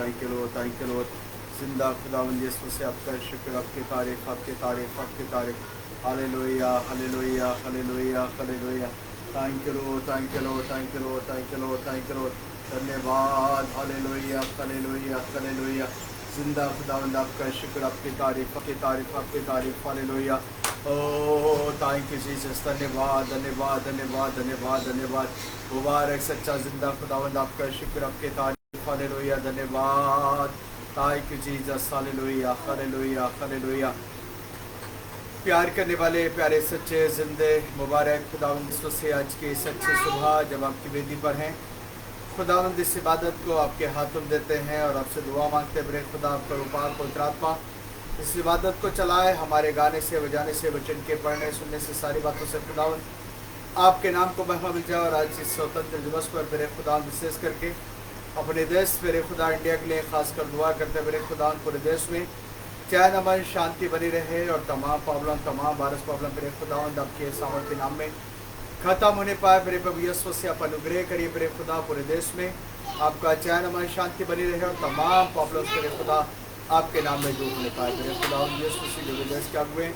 Thank you Lord. जिंदा खुदावंद यीशु से आपका शुक्र, आपकी तारीफ, आपकी तारीफ, आपकी तारीफ। Hallelujah, hallelujah, hallelujah, hallelujah. Thank you lord, thank you lord, thank you lord, thank you lord, thank you lord. धन्यवाद। Hallelujah, hallelujah, hallelujah. जिंदा खुदावंद आपका शुक्र, आपकी तारीफ, आपकी तारीफ, आपकी तारीफ। Hallelujah. Oh thank you Jesus. धन्यवाद, धन्यवाद, धन्यवाद, धन्यवाद, धन्यवाद। मुबारक सच्चा जिंदा खुदावंद आपका शुक्र, आपकी तारीफ। हालेलुया, धन्यवाद। Thank you Jesus. Hallelujah, hallelujah, hallelujah. प्यार करने वाले प्यारे सच्चे जिंदे मुबारक खुदावंद यीशु से आज की सच्ची सुबह जब आपकी वेदी पर हैं, खुदावंद इस इबादत को आपके हाथों में देते हैं और आपसे दुआ मांगते हैं। खुदा आपका रूपार पवित्र आत्मा इस इबादत को चलाए, हमारे गाने से, बजाने से, वचन के पढ़ने सुनने से, सारी बातों से खुदावंद आपके नाम को महिमा मिल जाए। और आज इस स्वतंत्र दिवस पर मेरे खुदा विशेष करके अपने देश मेरे खुदा इंडिया के लिए खासकर दुआ करते हैं। मेरे खुदा पूरे देश में चैन अमन शांति बनी रहे और तमाम प्रॉब्लम, तमाम वायरस प्रॉब्लम मेरे खुदावंद आपके सामर्थ्य नाम में खत्म होने पाए। मेरे प्रभु यीशु से आप अनुग्रह करिए। मेरे खुदा पूरे देश में आपका चैन अमन शांति बनी रहे और तमाम प्रॉब्लम मेरे खुदा आपके नाम में दूर होने पाए। मेरे खुदा यीशु से जो देश के अगुए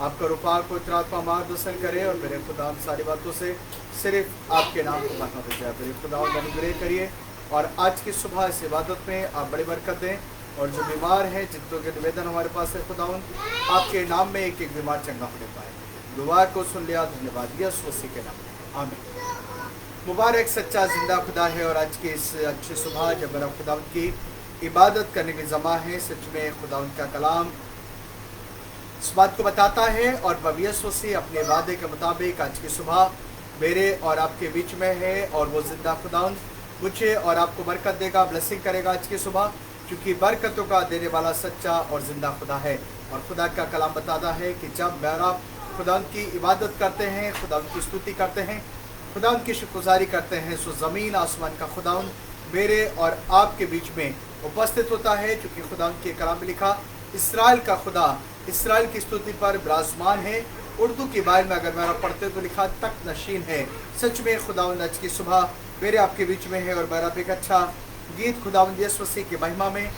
आपका रूपार को आत्मा मार्गदर्शन करे और मेरे खुदा सारी बातों से सिर्फ आपके नाम को महिमा दे जाए। मेरे खुदा अनुग्रह करिए और आज की सुबह इस इबादत में आप बड़ी बरकत दें। और जो बीमार हैं, जितनों के निवेदन हमारे पास है खुदावन, आपके नाम में एक एक बीमार चंगा होने पाए। दुआ को सुन लिया, धन्यवाद यीशु मसीह के नाम में, आमीन। मुबारक सच्चा जिंदा खुदा है और आज की इस अच्छी सुबह जब मेरा खुदावन की इबादत करने की जमा है, सच में खुदावन का कलाम इस बात को बताता है और प्रभु यीशु मसीह अपने वादे के मुताबिक आज की सुबह मेरे और आपके बीच में है और वो जिंदा खुदावन मुझे और आपको बरकत देगा, ब्लेसिंग करेगा आज की सुबह, क्योंकि बरकतों का देने वाला सच्चा और जिंदा खुदा है। और खुदा का कलाम बताता है कि जब मेरा खुदा की इबादत करते हैं, खुदा की स्तुति करते हैं, खुदा की शुक्रगुजारी करते हैं, सो ज़मीन आसमान का खुदा मेरे और आपके बीच में उपस्थित होता है। क्योंकि खुदा के कलाम में लिखा, इसराइल का खुदा इसराइल की स्तुति पर विराजमान है। उर्दू की बाइल में अगर मेरा पढ़ते तो लिखा तक नशीन है। सच में खुदावंद आज की सुबह मेरे आपके बीच में है और मेरा एक अच्छा गीत खुदावंद यीशु मसीह की महिमा में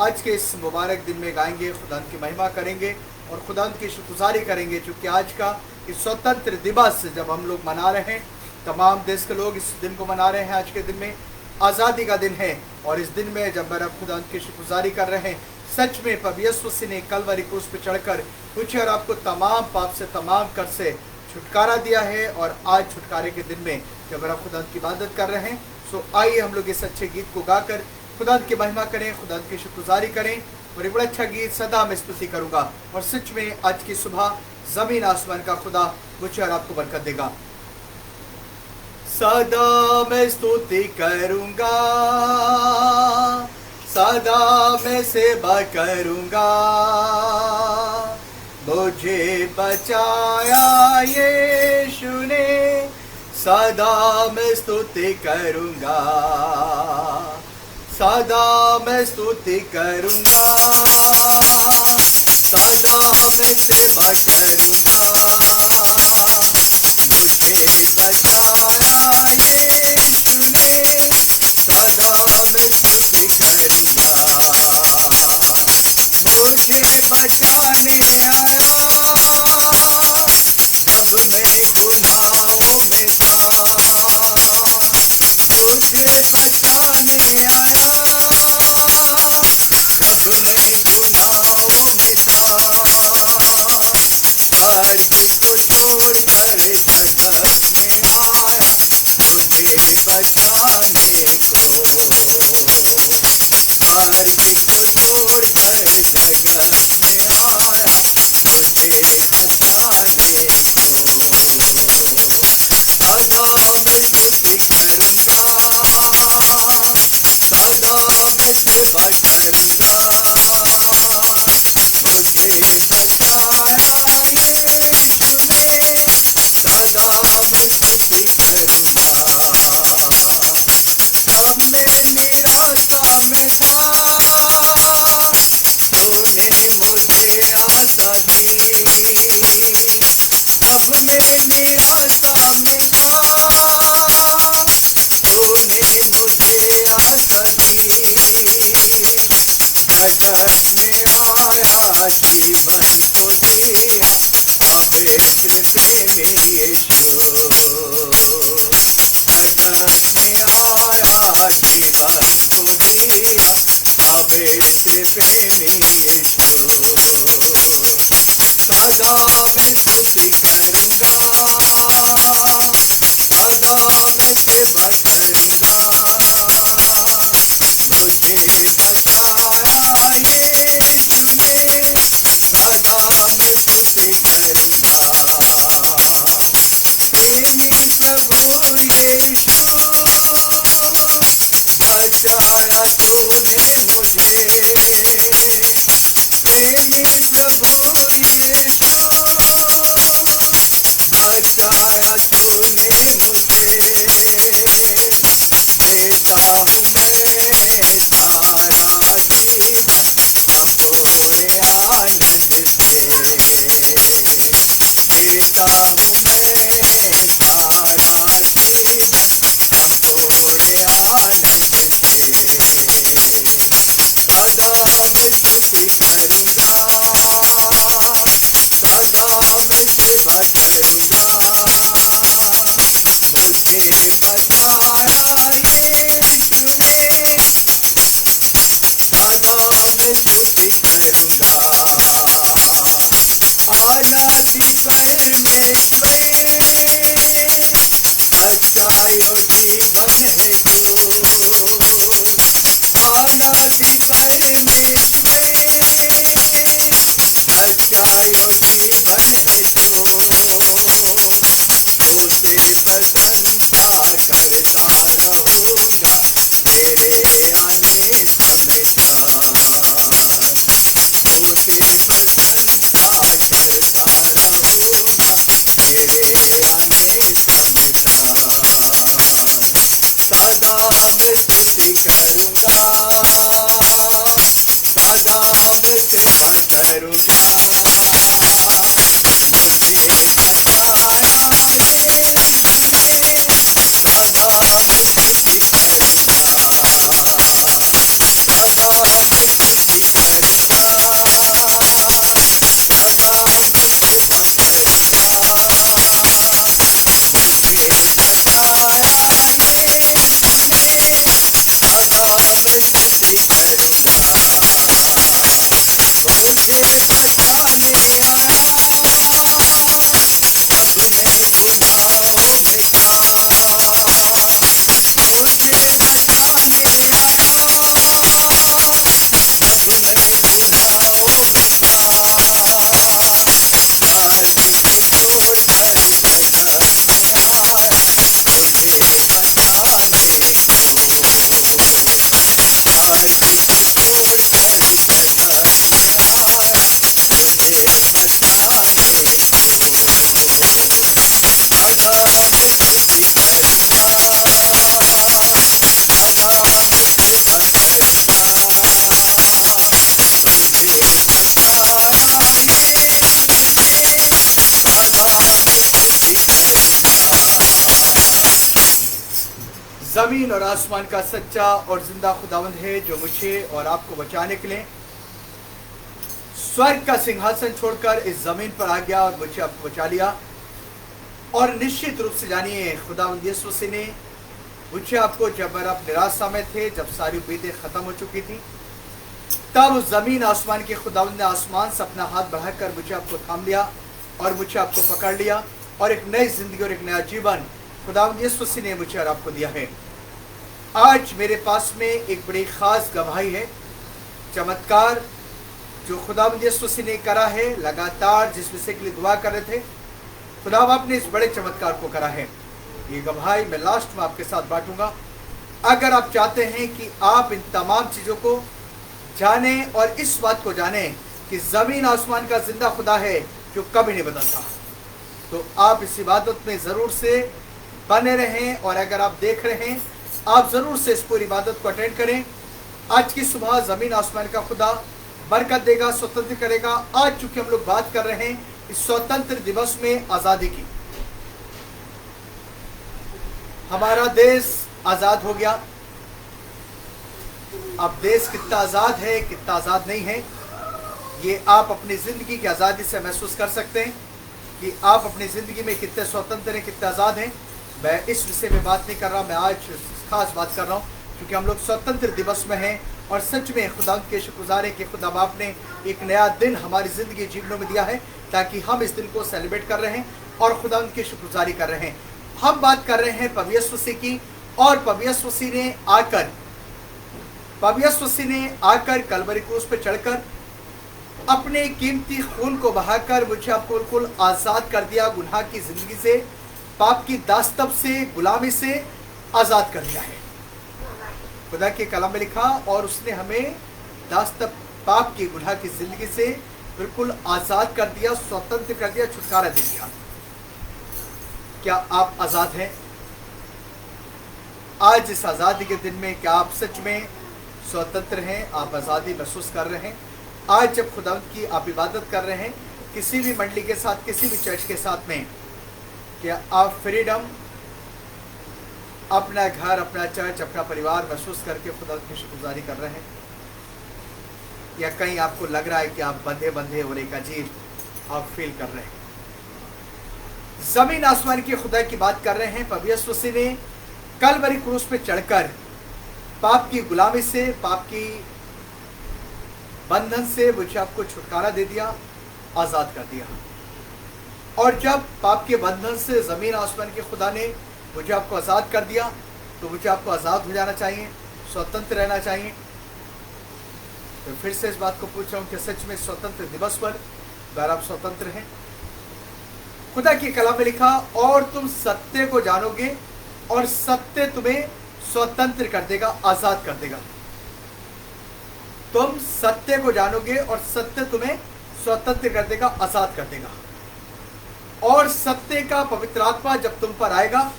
आज के इस मुबारक दिन में गाएंगे, खुदा की महिमा करेंगे और खुदा की शुक्रगुजारी करेंगे। क्योंकि आज का इस स्वतंत्र दिवस जब हम लोग मना रहे हैं, तमाम देश के लोग इस दिन को मना रहे हैं। आज के दिन में आज़ादी का दिन है और इस दिन में जब मेरा खुदा की शुक्रगुजारी कर रहे हैं, सच में प्रभु यीशु मसीह ने कलवरी क्रूस पर चढ़कर मुझे और आपको तमाम पाप से, तमाम कर से छुटकारा दिया है। और आज छुटकारे के दिन में जब मेरा खुदा की इबादत कर रहे हैं, सो आइए हम लोग इस अच्छे गीत को गाकर खुदा की महिमा करें, खुदा की शुक्रगुजारी करें। और एक बड़ा अच्छा गीत सदा मैं स्तुति करूंगा और सच में आज की सुबह जमीन आसमान का खुदा मुझे और आपको बरकत देगा। सदा मैं स्तुति करूंगा, सदा मैं सेवा करूंगा, मुझे बचाया यीशु ने, सदा मैं स्तुति करूंगा, सदा मैं स्तुति करूंगा, सदा मैं सेवा करूंगा, मुझे बचाया यीशु ने, सदा मैं स्तुति करूंगा, मुझे बचाने आया जब मैं गुनाहों में था, मुझे बचाने आया जब मैं गुनाहों में था, धरती को छोड़कर जगत में आया मुझे बचाने को, धरती को छोड़कर जगत में आया मुझे बचाने को, सदा मैं स्तुति करूंगा, सदा मैं सेवा करूंगा, मुझे बचाया यीशु ने, सदा मैं स्तुति करूंगा, जब मैं निराशा में था तूने मुझे आशा दी, जब मैं निराशा में था तूने मुझे आशा दी, आया जीवन को दिया अभेद प्रेमी यीशु। जगत में आया जीवन को दिया अभेद प्रेमी यीशु। सदा मैं स्तुति करूँगा, सदा मैं सेवा करूँगा। मुझे बचाया यीशु ने, सदा मैं स्तुति करूँगा। प्रेमी प्रभु यीशु, बचाया तूने मुझे। प्रेमी प्रभु यीशु, बचाया तूने मुझे। देता हूँ मैं सारा जीवन अब थोड़े आनंद से। देता हूँ मैं सारा जीवन अब थोड़े आनंद से। सदा मैं स्तुति करूँगा, सदा मैं सेवा करूँगा। मुझे बचाया यीशु ने, सदा मैं स्तुति करूँगा। आजादी परमेश्वर, सच्चाई और जीवन है तू। आजादी परमेश्वर, सच्चाई और जीवन है तू। उसे प्रशंसा करता रहूँगा तेरे आने समय तक। उसे प्रशंसा करता रहूँगा तेरे आने समय तक। सदा मैं स्तुति करूँगा, सदा मैं सेवा करूँगा। मुझे बचाया यीशु ने, सदा मैं स्तुति करूँगा। सदा मैं स्तुति करूँगा, सदा मैं सेवा करूँगा। मुझे बचाया यीशु ने, सदा मैं स्तुति करूँगा। मुझे बचाने आया अपने गुनाहों में था। मुझे बचाने आया अपने गुनाहों में था। धरती को छोड़ कर जगत में आया मुझे बचाने को। धरती को छोड़ कर जगत में आया मुझे बचाने को। सदा मैं स्तुति करूँगा, सदा मैं सेवा करूँगा। मुझे बचाया यीशु ने, सदा मैं स्तुति करूँगा। जमीन और आसमान का सच्चा और जिंदा खुदावंद है जो मुझे और आपको बचाने के लिए स्वर्ग का सिंहासन छोड़कर इस जमीन पर आ गया और मुझे आपको बचा लिया। और निश्चित रूप से जानिए खुदावंद यीशु मसीह ने मुझे आपको, जब आप निराशा में थे, जब सारी उम्मीदें खत्म हो चुकी थी, तब उस जमीन आसमान के खुदावंद ने आसमान से अपना हाथ बढ़ाकर मुझे आपको थाम लिया और मुझे आपको पकड़ लिया और एक नई जिंदगी और एक नया जीवन खुदावंद यीशु मसीह ने मुझे और आपको दिया है। आज मेरे पास में एक बड़ी खास गवाही है, चमत्कार जो खुदावंद यीशु मसीह ने करा है लगातार, जिस विषय के लिए दुआ कर रहे थे। खुदा आपने इस बड़े चमत्कार को करा है। ये गवाही मैं लास्ट में आपके साथ बांटूंगा। अगर आप चाहते हैं कि आप इन तमाम चीज़ों को जाने और इस बात को जाने कि ज़मीन आसमान का जिंदा खुदा है जो कभी नहीं बदलता, तो आप इस इबादत में ज़रूर से बने रहें। और अगर आप देख रहे हैं, आप ज़रूर से इस पूरी इबादत को अटेंड करें। आज की सुबह ज़मीन आसमान का खुदा बरकत देगा, स्वतंत्र करेगा। आज चूंकि हम लोग बात कर रहे हैं इस स्वतंत्र दिवस में आज़ादी की, हमारा देश आज़ाद हो गया। अब देश कितना आज़ाद है, कितना आज़ाद नहीं है, ये आप अपनी ज़िंदगी की आज़ादी से महसूस कर सकते हैं कि आप अपनी ज़िंदगी में कितने स्वतंत्र हैं, कितने आज़ाद हैं। मैं इस विषय में बात नहीं कर रहा, मैं आज खास बात कर रहा हूँ क्योंकि हम लोग स्वतंत्र दिवस में हैं और सच में खुदा के शुक्रगुज़ार हैं कि खुदा बाप ने एक नया दिन हमारी ज़िंदगी जीवनों में दिया है ताकि हम इस दिन को सेलिब्रेट कर रहे हैं और खुदा की शुक्रगुज़ारी कर रहे हैं। हम बात कर रहे हैं प्रभु यीशु मसीह की, और प्रभु यीशु मसीह ने आकर कलवरी क्रूस पर चढ़कर अपने कीमती खून को बहाकर मुझे आपको बिल्कुल आज़ाद कर दिया। गुनाह की ज़िंदगी से, पाप की दास्तब से, गुलामी से आज़ाद कर दिया है। खुदा के कलाम में लिखा, और उसने हमें दास्तब पाप की, गुनाह की ज़िंदगी से बिल्कुल आज़ाद कर दिया, स्वतंत्र कर दिया, छुटकारा दे दिया। क्या आप आज़ाद हैं? आज इस आज़ादी के दिन में क्या आप सच में स्वतंत्र हैं? आप आज़ादी महसूस कर रहे हैं? आज जब खुदा की आप इबादत कर रहे हैं किसी भी मंडली के साथ, किसी भी चर्च के साथ में, क्या आप फ्रीडम, अपना घर, अपना चर्च, अपना परिवार महसूस करके खुदा की शुक्रगुज़ारी कर रहे हैं? या कहीं आपको लग रहा है कि आप बंधे बंधे और एक अजीब आप फील कर रहे हैं? ज़मीन आसमान के खुदा की बात कर रहे हैं। प्रभु यीशु मसीह ने कलवरी क्रूस पे चढ़कर पाप की गुलामी से, पाप की बंधन से मुझे आपको छुटकारा दे दिया, आज़ाद कर दिया। और जब पाप के बंधन से ज़मीन आसमान के खुदा ने मुझे आपको आज़ाद कर दिया तो मुझे आपको आज़ाद हो जाना चाहिए, स्वतंत्र रहना चाहिए। तो फिर से इस बात को पूछ रहा हूँ कि सच में स्वतंत्र दिवस पर अगर आप स्वतंत्र हैं? खुदा की कलाम में लिखा, और तुम सत्य को जानोगे और सत्य तुम्हें स्वतंत्र कर देगा, आज़ाद कर देगा। तुम सत्य को जानोगे और सत्य तुम्हें स्वतंत्र कर देगा, आज़ाद कर देगा। और सत्य का पवित्र आत्मा जब तुम पर आएगा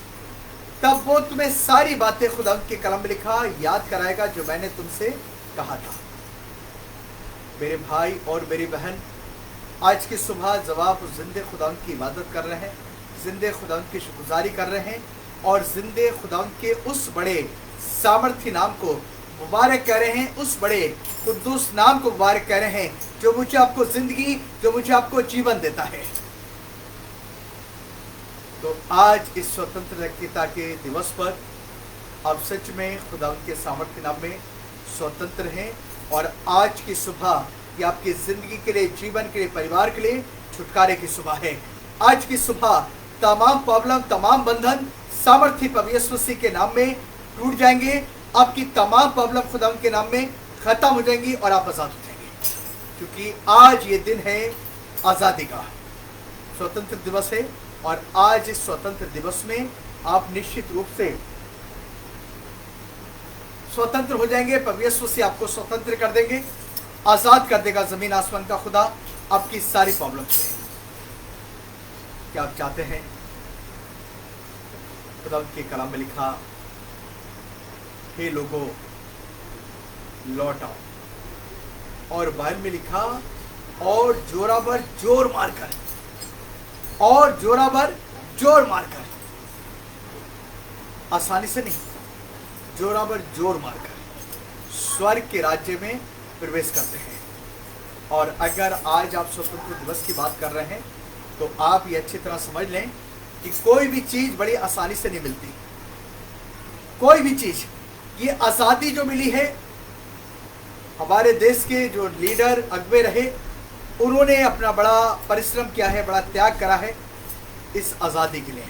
तब वो तुम्हें सारी बातें खुदा के कलम में लिखा याद कराएगा जो मैंने तुमसे कहा था। मेरे भाई और मेरी बहन, आज की सुबह जब आप जिंदे खुदा की इबादत कर रहे हैं, जिंदे खुदा की शुक्रगुज़ारी कर रहे हैं और जिंदे खुदा के उस बड़े सामर्थी नाम को मुबारक कह रहे हैं, उस बड़े कुद्दूस नाम को मुबारक कह रहे हैं जो मुझे आपको जिंदगी, जो मुझे आपको जीवन देता है, तो आज इस स्वतंत्रता के दिवस पर आप सच में खुदा के सामर्थ्य नाम में स्वतंत्र हैं। और आज की सुबह ये आपकी ज़िंदगी के लिए, जीवन के लिए, परिवार के लिए छुटकारे की सुबह है। आज की सुबह तमाम प्रॉब्लम, तमाम बंधन सामर्थ्य प्रभु यीशु मसीह के नाम में टूट जाएंगे। आपकी तमाम प्रॉब्लम खुदा के नाम में ख़त्म हो जाएंगी और आप आज़ाद हो जाएंगे, क्योंकि आज ये दिन है आज़ादी का, स्वतंत्र दिवस है। और आज इस स्वतंत्र दिवस में आप निश्चित रूप से स्वतंत्र हो जाएंगे। प्रभु यीशु मसीह आपको स्वतंत्र कर देंगे, आज़ाद कर देगा ज़मीन आसमान का खुदा आपकी सारी प्रॉब्लम से। क्या आप चाहते हैं? खुदा के कलाम में लिखा, हे लोगों लौट आओ। और बाइबल में लिखा, और जोरावर जोर मारकर, और जोरावर जोर मारकर, आसानी से नहीं, जोरावर जोर मारकर स्वर्ग के राज्य में प्रवेश करते हैं। और अगर आज आप स्वतंत्र दिवस की बात कर रहे हैं तो आप ये अच्छी तरह समझ लें कि कोई भी चीज़ बड़ी आसानी से नहीं मिलती। कोई भी चीज़, ये आज़ादी जो मिली है, हमारे देश के जो लीडर अगुवे रहे उन्होंने अपना बड़ा परिश्रम किया है, बड़ा त्याग करा है इस आज़ादी के लिए।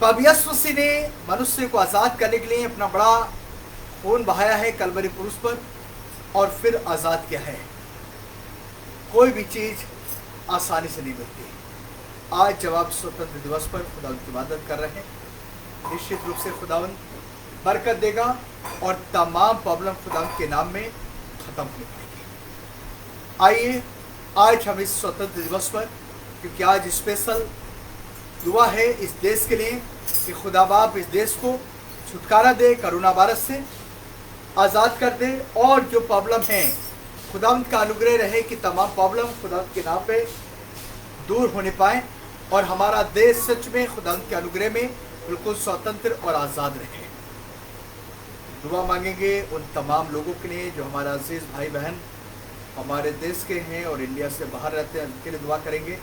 प्रभु यीशु मसीह ने मनुष्य को आज़ाद करने के लिए अपना बड़ा खून बहाया है कलवरी क्रूस पर और फिर आज़ाद किया है। कोई भी चीज़ आसानी से नहीं मिलती। आज जब आप स्वतंत्र दिवस पर खुदा की इबादत कर रहे हैं, निश्चित रूप से खुदावंद बरकत देगा और तमाम प्रॉब्लम खुदा के नाम में ख़त्म हो पाएगी। आइए आज हम इस स्वतंत्र दिवस पर, क्योंकि आज स्पेशल दुआ है इस देश के लिए कि खुदा बाप इस देश को छुटकारा दे, कोरोना वायरस से आज़ाद कर दे, और जो प्रॉब्लम है खुदावंद का अनुग्रह रहे कि तमाम प्रॉब्लम खुदावंद के नाम पे दूर होने पाए और हमारा देश सच में खुदावंद के अनुग्रह में बिल्कुल स्वतंत्र और आज़ाद रहे। दुआ मांगेंगे उन तमाम लोगों के लिए जो हमारा अजीज़ भाई बहन हमारे देश के हैं और इंडिया से बाहर रहते हैं, उनके लिए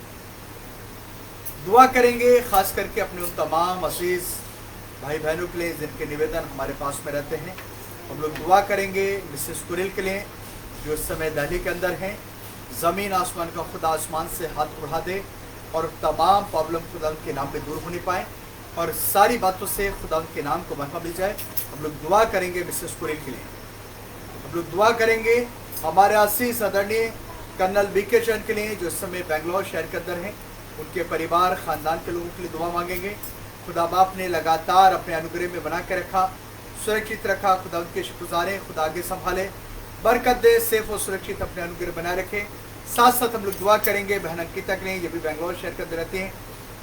दुआ करेंगे ख़ास करके अपने उन तमाम अजीज़ भाई बहनों के लिए जिनके निवेदन हमारे पास में रहते हैं। हम लोग दुआ करेंगे मिसेस कुरिल के लिए जो इस समय दिल्ली के अंदर हैं। ज़मीन आसमान का खुदा आसमान से हाथ बढ़ा दे और तमाम प्रॉब्लम खुदा के नाम पे दूर होने पाए और सारी बातों से खुदा के नाम को महिमा मिल जाए। हम लोग दुआ करेंगे मिसेस कुरिल के लिए। हम लोग दुआ करेंगे हमारे आशीष आदरणीय कर्नल बीके चंद के लिए जो इस समय बेंगलोर शहर के अंदर हैं। उनके परिवार ख़ानदान के लोगों के लिए दुआ मांगेंगे। खुदा बाप ने लगातार अपने अनुग्रह में बना के रखा, सुरक्षित रखा। खुदा उनके शुक्रगुज़ार, खुदा आगे संभाले, बरकत दे, सेफ और सुरक्षित अपने अनुग्रह बनाए रखे। साथ साथ हम लोग दुआ करेंगे बहन अंकिता के लिए, ये भी बेंगलोर शहर के अंदर रहती हैं।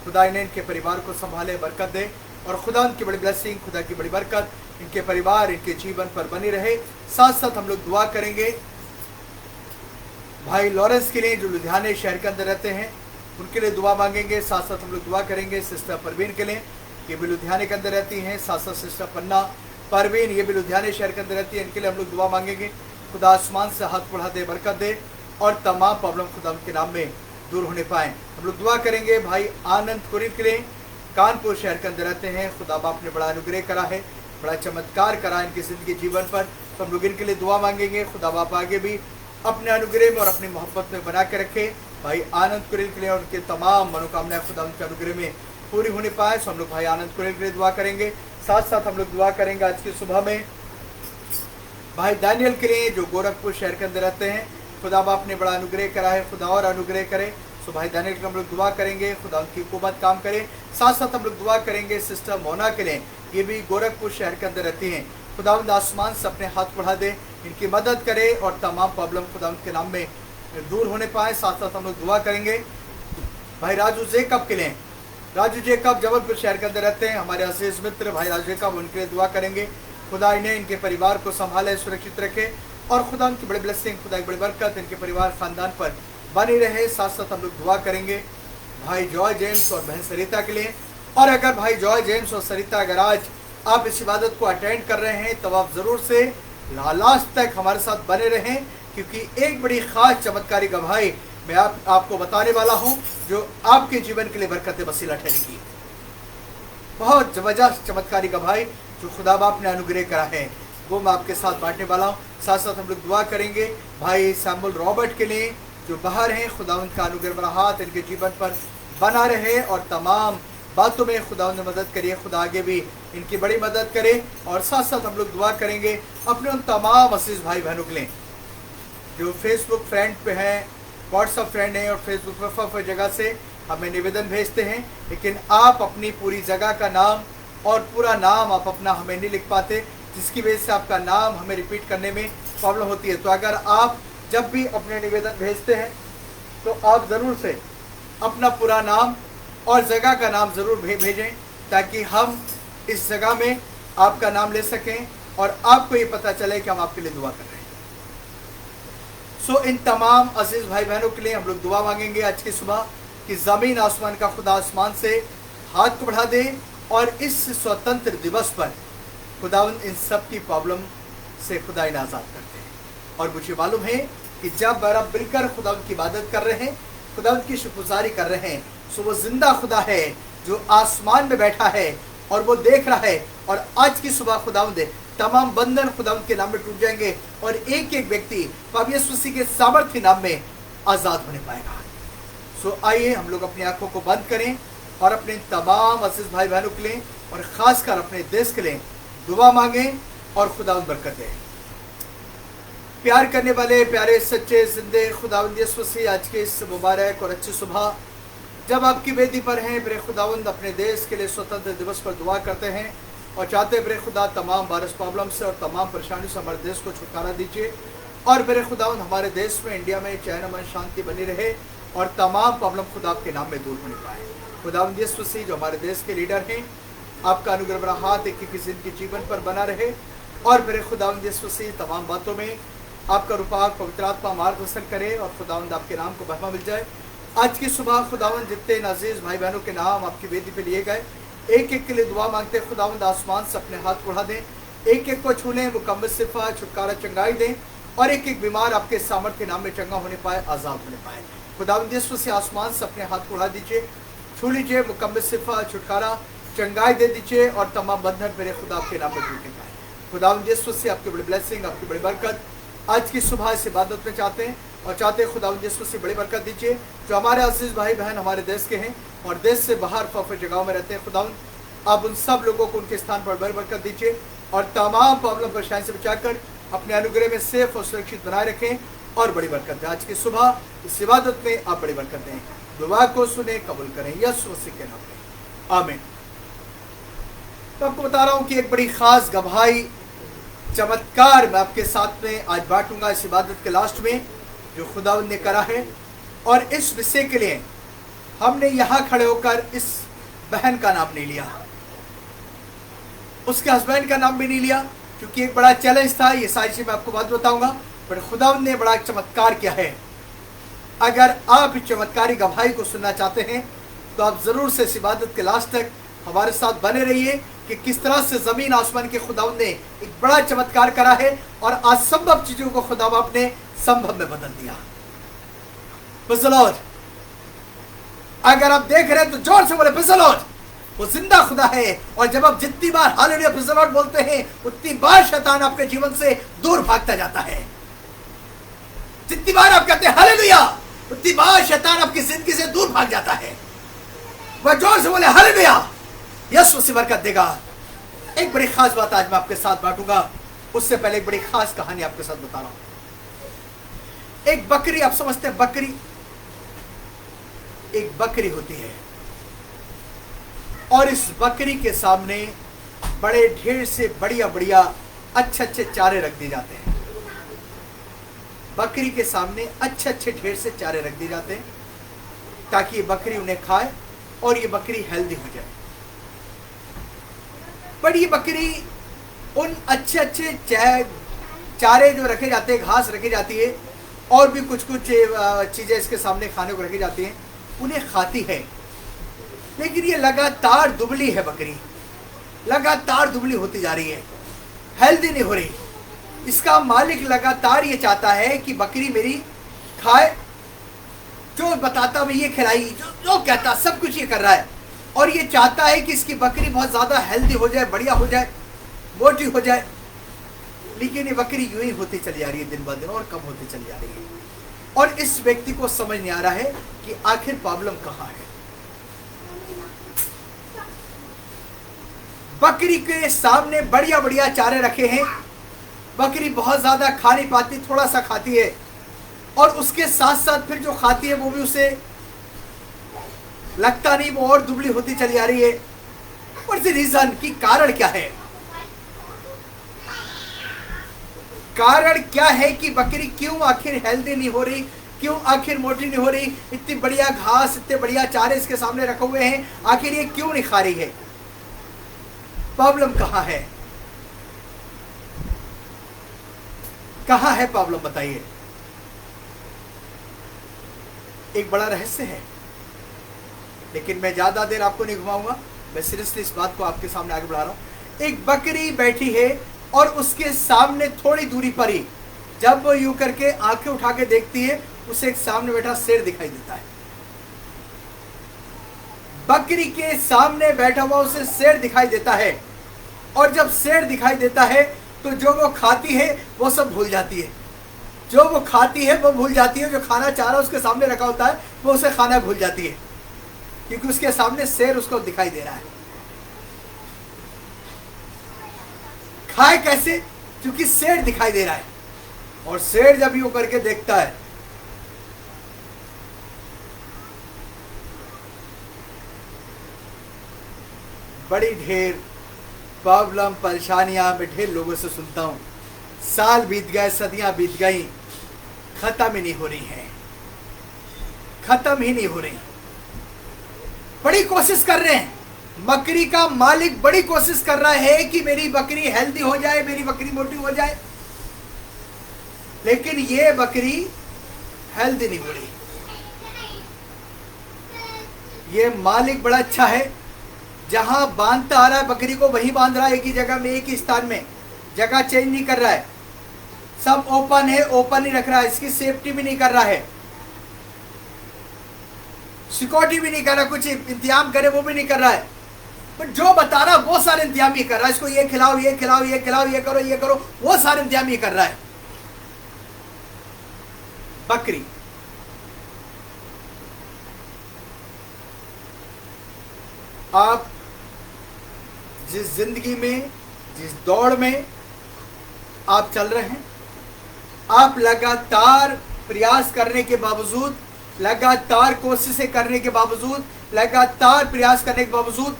खुदा इन्हें इनके परिवार को संभाले, बरकत दे और खुदा उनकी बड़ी ब्लेसिंग, खुदा की बड़ी बरकत इनके परिवार, इनके जीवन पर बनी रहे। साथ साथ हम लोग दुआ करेंगे भाई लॉरेंस के लिए जो लुधियाने शहर के अंदर रहते हैं, उनके लिए दुआ मांगेंगे। साथ साथ हम लोग दुआ करेंगे सिस्टर परवीन के लिए, ये भी लुधियाने के अंदर रहती हैं। साथ साथ सिस्टर पन्ना परवीन, ये भी लुधियाने शहर के अंदर रहती है। इनके लिए हम लोग दुआ मांगेंगे खुदा आसमान से हाथ बढ़ा दे, बरकत दे और तमाम प्रॉब्लम खुदा उनके नाम में दूर होने पाएँ। हम लोग दुआ करेंगे भाई आनंद कुरिल के लिए, कानपुर शहर के अंदर रहते हैं। खुदा बाप ने बड़ा अनुग्रह करा है, बड़ा चमत्कार करा इनकी ज़िंदगी जीवन पर, तो हम लोग इनके लिए दुआ मांगेंगे। खुदा बाप आगे भी अपने अनुग्रह में और अपनी मोहब्बत में बना के रखे। भाई आनंद कुरिल के लिए उनके तमाम मनोकामनाएं खुदा उनके अनुग्रह में पूरी होने पाए। सो हम लोग भाई आनंद कुरिल के लिए दुआ करेंगे। साथ साथ हम लोग दुआ करेंगे आज की सुबह में भाई दानियल के लिए जो गोरखपुर शहर के अंदर रहते हैं। खुदा बाप ने बड़ा अनुग्रह करा है, खुदा और अनुग्रह करे। सो भाई दानियल के हम लोग दुआ करेंगे, खुदा उनकी हुकूमत काम करे। साथ साथ हम लोग दुआ करेंगे सिस्टर मोना के लिए, ये भी गोरखपुर शहर के अंदर रहती हैं। खुदावंद आसमान से अपने हाथ बढ़ा दे, इनकी मदद करे और तमाम प्रॉब्लम खुदावंद के नाम में दूर होने पाए। साथ साथ हम लोग दुआ करेंगे भाई राजू जेकब के लिए, राजू जेकब जबलपुर शहर के अंदर रहते हैं, हमारे अजीज मित्र भाई राजू जेकब, उनके लिए दुआ करेंगे। खुदा इन्हें इनके परिवार को संभाले, सुरक्षित रखे और खुदा उनकी बड़ी ब्लेसिंग, खुदा की बड़ी बरकत इनके परिवार खानदान पर बनी रहे। साथ साथ हम लोग दुआ करेंगे भाई जॉय जेम्स और बहन सरिता के लिए। और अगर भाई जॉय जेम्स और सरिता अगर आज आप इस इबादत को अटेंड कर रहे हैं तो आप ज़रूर से लास्ट तक हमारे साथ बने रहें, क्योंकि एक बड़ी ख़ास चमत्कारी गवाही मैं आपको बताने वाला हूं जो आपके जीवन के लिए बरकत वसीला ठहरेगी। बहुत ज़बरदस्त चमत्कारी गवाही जो खुदा बाप ने अनुग्रह करा है वो मैं आपके साथ बांटने वाला हूँ। साथ साथ हम लोग दुआ करेंगे भाई सैमुअल रॉबर्ट के लिए जो बाहर हैं। खुदा उनका अनुग्रह बड़ा हाथ इनके जीवन पर बना रहे और तमाम बातों में खुदा ने मदद करिए, खुदा आगे भी इनकी बड़ी मदद करे। और साथ साथ हम लोग दुआ करेंगे अपने उन तमाम अजीज भाई बहनों के लिए जो फेसबुक फ्रेंड पे हैं, व्हाट्सअप फ्रेंड हैं और फेसबुक पर जगह से हमें निवेदन भेजते हैं, लेकिन आप अपनी पूरी जगह का नाम और पूरा नाम आप अपना हमें नहीं लिख पाते, जिसकी वजह से आपका नाम हमें रिपीट करने में प्रॉब्लम होती है। तो अगर आप जब भी अपने निवेदन भेजते हैं तो आप ज़रूर से अपना पूरा नाम और जगह का नाम ज़रूर भेजें, ताकि हम इस जगह में आपका नाम ले सकें और आपको ये पता चले कि हम आपके लिए दुआ कर रहे हैं। सो इन तमाम अजीज़ भाई बहनों के लिए हम लोग दुआ मांगेंगे आज की सुबह कि ज़मीन आसमान का खुदा आसमान से हाथ को बढ़ा दे और इस स्वतंत्र दिवस पर खुदावंद इन सब की प्रॉब्लम से खुदा इन्हें आज़ाद करते हैं। और मुझे मालूम है कि जब आप मिलकर खुदावंद की इबादत कर रहे हैं, खुदावंद की शुक्रगुजारी कर रहे हैं, सो वो जिंदा खुदा है जो आसमान में बैठा है और वो देख रहा है। और आज की सुबह खुदावंद तमाम बंधन खुदावंद के नाम में टूट जाएंगे और एक एक व्यक्ति प्रभु यीशु मसीह के सामर्थ्य नाम में आज़ाद होने पाएगा। सो आइए हम लोग अपनी आंखों को बंद करें और अपने तमाम अजीज भाई बहनों के लिए और ख़ासकर अपने देश के लिए दुआ मांगें और खुदावंद बरकत दें। प्यार करने वाले प्यारे सच्चे जिंदे खुदावंद यीशु मसीह, आज के इस मुबारक और अच्छी सुबह जब आपकी वेदी पर हैं, बरे खुदावंद अपने देश के लिए स्वतंत्र दिवस पर दुआ करते हैं और चाहते बरे खुदा तमाम वायरस प्रॉब्लम से और तमाम परेशानियों से हमारे देश को छुटकारा दीजिए। और बरे खुदावंद हमारे देश में, इंडिया में चैन अमन शांति बनी रहे और तमाम प्रॉब्लम खुदा आपके नाम में दूर होने पाए। खुदावंद यीशु मसीह जो हमारे देश के लीडर हैं, आपका अनुग्रह बड़ा हाथ एक किसी के जीवन पर बना रहे और बरे खुदावंद यीशु मसीह तमाम बातों में आपका रूपाक पवित्र आत्मा मार्गदर्शन करे और खुदावंद आपके नाम को महिमा मिल जाए। आज की सुबह खुदावंद जितने नाज़ीज़ भाई बहनों के नाम आपकी वेदी पे लिए गए, एक एक के लिए दुआ मांगते खुदावंद आसमान से अपने हाथ बढ़ा दें एक एक को छू लें, मुकम्मल शिफा, छुटकारा, चंगाई दें, और एक एक बीमार आपके सामर्थ्य नाम में चंगा होने पाए, आज़ाद होने पाए। खुदावंद यीशु से आसमान से अपने हाथ उड़ा दीजिए, छू लीजिए, मुकम्मल शिफा, छुटकारा, चंगाई दे दीजिए, और तमाम बंधन मेरे खुदा आपके नाम में टूटे पाए। खुदावंद यीशु से आपकी बड़ी ब्लेसिंग, आपकी बड़ी बरकत आज की सुबह इस इबादत में चाहते हैं, और चाहते हैं खुदावंद यीशु से बड़ी बरकत दीजिए। जो हमारे अजीज भाई बहन हमारे देश के हैं और देश से बाहर फफे जगहों में रहते हैं, खुदावंद आप उन सब लोगों को उनके स्थान पर बड़ी बरकत दीजिए, और तमाम प्रॉब्लम परेशानी से बचाकर अपने अनुग्रह में सेफ और सुरक्षित बनाए रखें, और बड़ी बरकत दें। आज की सुबह इस इबादत में आप बड़ी बरकत दें। दुआ को सुने, कबूल करें, यीशु मसीह के नाम में, आमीन। तो आपको बता रहा हूँ कि एक बड़ी खास गवाही, चमत्कार मैं आपके साथ में आज बांटूंगा इस इबादत के लास्ट में, जो खुदावंद ने करा है। और इस विषय के लिए हमने यहाँ खड़े होकर इस बहन का नाम नहीं लिया, उसके हस्बैंड का नाम भी नहीं लिया, क्योंकि एक बड़ा चैलेंज था। ये सारी चीज़ मैं आपको बात बताऊंगा, पर खुदावंद ने बड़ा चमत्कार किया है। अगर आप इस चमत्कारी गवाही को सुनना चाहते हैं तो आप ज़रूर से इस इबादत के लास्ट तक हमारे साथ बने रहिए कि किस तरह से ज़मीन आसमान के खुदावंद ने एक बड़ा चमत्कार करा है, और असंभव चीज़ों को खुदावंद ने संभव में बदल दिया। Praise the Lord. अगर आप देख रहे हैं तो जोर से बोले प्रेज़ द लॉर्ड। वो जिंदा खुदा है, और जब आप जितनी बार हालेलुया प्रेज़ द लॉर्ड बोलते हैं, उतनी बार शैतान आपके जीवन से दूर भागता जाता है। जितनी बार आप कहते हैं हालेलुया, उतनी बार शैतान आपकी जिंदगी से दूर भाग जाता है। वह जोर से बोले हालेलुया, यीशु मसीह बरकत देगा। एक बड़ी खास बात आज मैं आपके साथ बांटूंगा, उससे पहले एक बड़ी खास कहानी आपके साथ बता रहा हूं। एक बकरी, आप समझते हैं बकरी, एक बकरी होती है, और इस बकरी के सामने बड़े ढेर से बढ़िया बढ़िया अच्छे अच्छे चारे रख दिए जाते हैं। बकरी के सामने अच्छे अच्छे ढेर से चारे रख दिए जाते हैं, ताकि ये बकरी उन्हें खाए और ये बकरी हेल्दी हो जाए। पर ये बकरी उन अच्छे अच्छे चारे जो रखे जाते हैं, घास रखी जाती है, और भी कुछ कुछ चीज़ें इसके सामने खाने को रखी जाती हैं, उन्हें खाती है। लेकिन ये लगातार दुबली है, बकरी लगातार दुबली होती जा रही है, हेल्दी नहीं हो रही। इसका मालिक लगातार ये चाहता है कि बकरी मेरी खाए, जो बताता मैं ये खिलाई, जो कहता सब कुछ ये कर रहा है, और ये चाहता है कि इसकी बकरी बहुत ज़्यादा हेल्दी हो जाए, बढ़िया हो जाए, मोटी हो जाए। लेकिन ये बकरी यूं ही होती चली जा रही है, दिन ब दिन और कम होती चली जा रही है, और इस व्यक्ति को समझ नहीं आ रहा है कि आखिर प्रॉब्लम कहाँ है। बकरी के सामने बढ़िया बढ़िया चारे रखे हैं, बकरी बहुत ज्यादा खा नहीं पाती, थोड़ा सा खाती है, और उसके साथ साथ फिर जो खाती है वो भी उसे लगता नहीं, वो और दुबली होती चली आ रही है। व्हाट्स द रीजन, कि कारण क्या है? कारण क्या है कि बकरी क्यों आखिर हेल्दी नहीं हो रही, क्यों आखिर मोटी नहीं हो रही? इतनी बढ़िया घास, इतने बढ़िया चारे इसके सामने रखे हुए हैं, आखिर ये क्यों नहीं खा रही है? प्रॉब्लम कहाँ है? कहाँ है प्रॉब्लम, बताइए। एक बड़ा रहस्य है, लेकिन मैं ज्यादा देर आपको नहीं घुमाऊंगा, मैं सीरियसली इस बात को आपके सामने आगे बढ़ा रहा हूं। एक बकरी बैठी है, और उसके सामने थोड़ी दूरी पर ही, जब वो यूं करके आंखें उठा के देखती है, उसे एक सामने बैठा शेर दिखाई देता है। बकरी के सामने बैठा हुआ उसे शेर दिखाई देता है, और जब शेर दिखाई देता है तो जो वो खाती है वो सब भूल जाती है, जो वो खाती है वो भूल जाती है, जो खाना चाह रहा है उसके सामने रखा होता है वो उसे खाना भूल जाती है, क्योंकि उसके सामने शेर उसको दिखाई दे रहा है। खाए कैसे? क्योंकि शेर दिखाई दे रहा है, और शेर जब यूं करके देखता है, बड़ी ढेर प्रॉब्लम परेशानियां मैं ढेर लोगों से सुनता हूं, साल बीत गए, सदियां बीत गई, खत्म ही नहीं हो रही है, खत्म ही नहीं हो रही। बड़ी कोशिश कर रहे हैं, बकरी का मालिक बड़ी कोशिश कर रहा है कि मेरी बकरी हेल्दी हो जाए, मेरी बकरी मोटी हो जाए, लेकिन ये बकरी हेल्दी नहीं हो रही। ये मालिक बड़ा अच्छा है, जहां बांधता आ रहा है बकरी को वहीं बांध रहा है, एक ही जगह में, एक ही स्थान में, जगह चेंज नहीं कर रहा है, सब ओपन है, ओपन ही रख रहा है, इसकी सेफ्टी भी नहीं कर रहा है, सिक्योरिटी भी नहीं कर रहा, कुछ इंतजाम करे वो भी नहीं कर रहा है, पर जो बता रहा है वो सारे इंतजाम ये कर रहा है, इसको ये खिलाओ, ये खिलाओ, ये खिलाओ, ये करो, ये करो, वो सारे इंतजाम ये कर रहा है। बकरी आप जिस जिंदगी में, जिस दौड़ में आप चल रहे हैं, आप लगातार प्रयास करने के बावजूद, लगातार कोशिशें करने के बावजूद, लगातार प्रयास करने के बावजूद,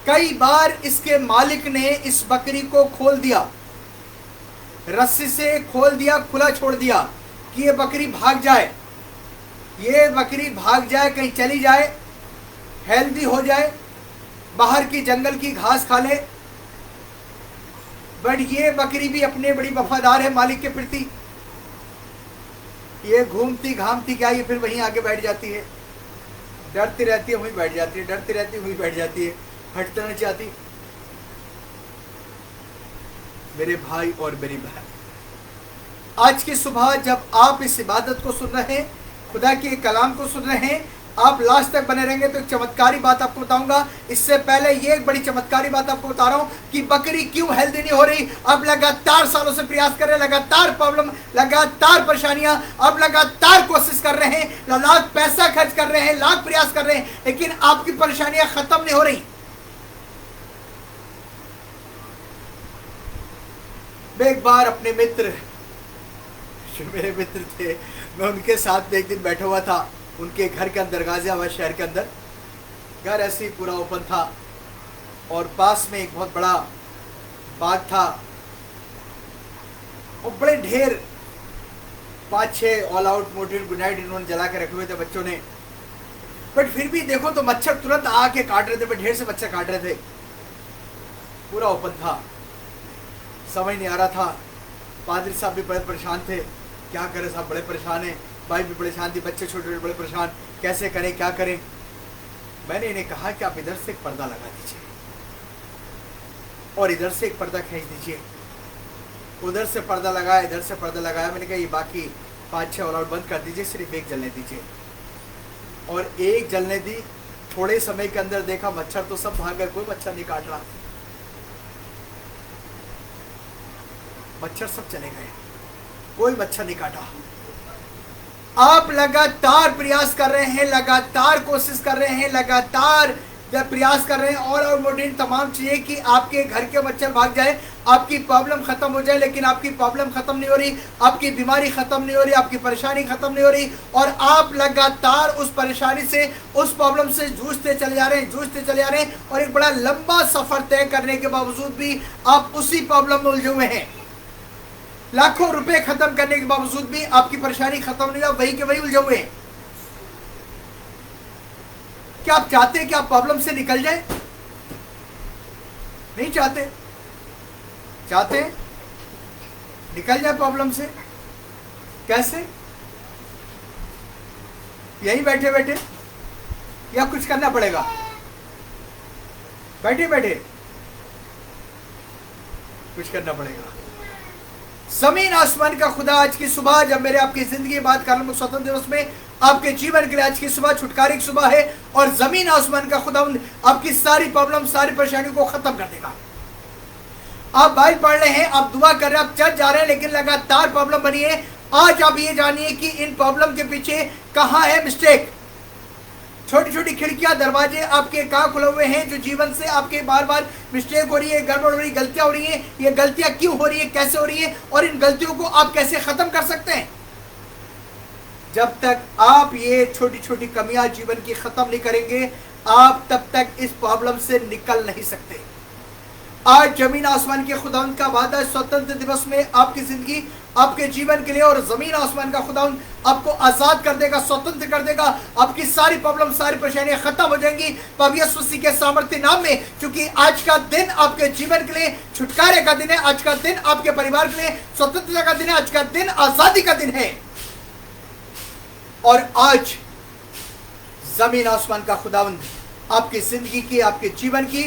कई बार इसके मालिक ने इस बकरी को खोल दिया, रस्सी से खोल दिया, खुला छोड़ दिया कि ये बकरी भाग जाए, ये बकरी भाग जाए, कहीं चली जाए, हेल्दी हो जाए, बाहर की जंगल की घास खा ले। बट ये बकरी भी अपने बड़ी वफादार है मालिक के प्रति, ये घूमती घामती क्या, ये फिर वहीं आगे बैठ जाती है, डरती रहती है, वहीं बैठ जाती है, डरती रहती है, वहीं बैठ जाती है, हटना नहीं चाहती। मेरे भाई और मेरी बहन, आज की सुबह जब आप इस इबादत को सुन रहे हैं, खुदा के कलाम को सुन रहे हैं, आप लास्ट तक बने रहेंगे तो एक चमत्कारी बात आपको बताऊंगा। इससे पहले ये एक बड़ी चमत्कारी बात आपको बता रहा हूं कि बकरी क्यों हेल्दी नहीं हो रही। अब लगातार सालों से प्रयास कर रहे हैं, लगातार प्रॉब्लम, लगातार परेशानियां, अब लगातार कोशिश कर रहे हैं, लाख पैसा खर्च कर रहे हैं, लाख प्रयास कर रहे हैं, लेकिन आपकी परेशानियां खत्म नहीं हो रही। मैं एक बार अपने मित्र, जो मेरे मित्र थे, मैं उनके साथ में एक दिन बैठा हुआ था, उनके घर के अंदर, गाजियाबाद शहर के अंदर। घर ऐसे ही पूरा ओपन था और पास में एक बहुत बड़ा बाग था और बड़े ढेर 5-6 all out motivate good night इन्होंने जला के रखे हुए थे बच्चों ने। बट फिर भी देखो तो मच्छर तुरंत आके काट रहे थे, ढेर से मच्छर काट रहे थे, पूरा ओपन था, समझ नहीं आ रहा था। पादरी साहब भी बड़े परेशान थे, क्या करें साहब, बड़े परेशान हैं, भाई भी परेशान थी, बच्चे छोटे छोटे बड़े परेशान, कैसे करें, क्या करें। मैंने इन्हें कहा कि आप इधर से एक पर्दा लगा दीजिए और इधर से एक पर्दा खींच दीजिए। उधर से पर्दा लगाया, इधर से पर्दा लगाया। मैंने कहा ये बाकी 5-6 ऑल आउट बंद कर दीजिए, सिर्फ एक जलने दीजिए। और एक जलने दी, थोड़े समय के अंदर देखा मच्छर तो सब भाग गए, कोई मच्छर नहीं काट रहा, मच्छर सब चले गए, कोई मच्छर नहीं काटा। आप लगातार प्रयास कर रहे हैं, लगातार कोशिश कर रहे हैं, लगातार जब प्रयास कर रहे हैं और मोटिन तमाम चीजें कि आपके घर के मच्छर भाग जाए, आपकी प्रॉब्लम खत्म हो जाए, लेकिन आपकी प्रॉब्लम खत्म नहीं हो रही, आपकी बीमारी खत्म नहीं हो रही, आपकी परेशानी खत्म नहीं हो रही, और आप लगातार उस परेशानी से, उस प्रॉब्लम से जूझते चले जा रहे हैं, जूझते चले जा रहे हैं, और एक बड़ा लंबा सफर तय करने के बावजूद भी आप उसी प्रॉब्लम में उलझे हुए हैं। लाखों रुपए खत्म करने के बावजूद भी आपकी परेशानी खत्म नहीं हुआ, वही के वही उलझे हुए हैं। क्या आप चाहते हैं कि आप प्रॉब्लम से निकल जाए? नहीं चाहते। चाहते हैं निकल जाए प्रॉब्लम से? कैसे? यही बैठे बैठे या कुछ करना पड़ेगा? बैठे बैठे कुछ करना पड़ेगा। जमीन आसमान का खुदा आज की सुबह जब मेरे आपकी जिंदगी बात कर रहा हूं, स्वतंत्र दिवस में आपके जीवन के लिए आज की सुबह छुटकारे की सुबह है, और जमीन आसमान का खुदा आपकी सारी प्रॉब्लम, सारी परेशानियों को खत्म कर देगा। आप बाइबल पढ़ रहे हैं, आप दुआ कर रहे हैं, आप चर्च जा रहे हैं, लेकिन लगातार प्रॉब्लम बनी है। आज आप ये जानिए कि इन प्रॉब्लम के पीछे कहां है मिस्टेक। छोटी छोटी खिड़कियां, दरवाजे आपके कहां खुले हुए हैं, जो जीवन से आपके बार बार मिस्टेक हो रही है, गड़बड़ हो रही है, गलतियां हो रही है। ये गलतियां क्यों हो रही है, कैसे हो रही है, और इन गलतियों को आप कैसे खत्म कर सकते हैं। जब तक आप ये छोटी छोटी कमियां जीवन की खत्म नहीं करेंगे, आप तब तक इस प्रॉब्लम से निकल नहीं सकते। आज जमीन आसमान के खुदावंद का वादा स्वतंत्र दिवस में आपकी जिंदगी, आपके जीवन के लिए, और जमीन आसमान का खुदावंद आपको आजाद कर देगा, स्वतंत्र कर देगा। आपकी सारी प्रॉब्लम, सारी परेशानियां खत्म हो जाएंगी प्रभु यीशु मसीह के सामर्थ्य नाम में, क्योंकि आज का दिन आपके जीवन के लिए छुटकारे का दिन है। आज का दिन आपके परिवार के लिए स्वतंत्रता का दिन है। आज का दिन आजादी का दिन है। और आज जमीन आसमान का खुदावंद आपकी जिंदगी की, आपके जीवन की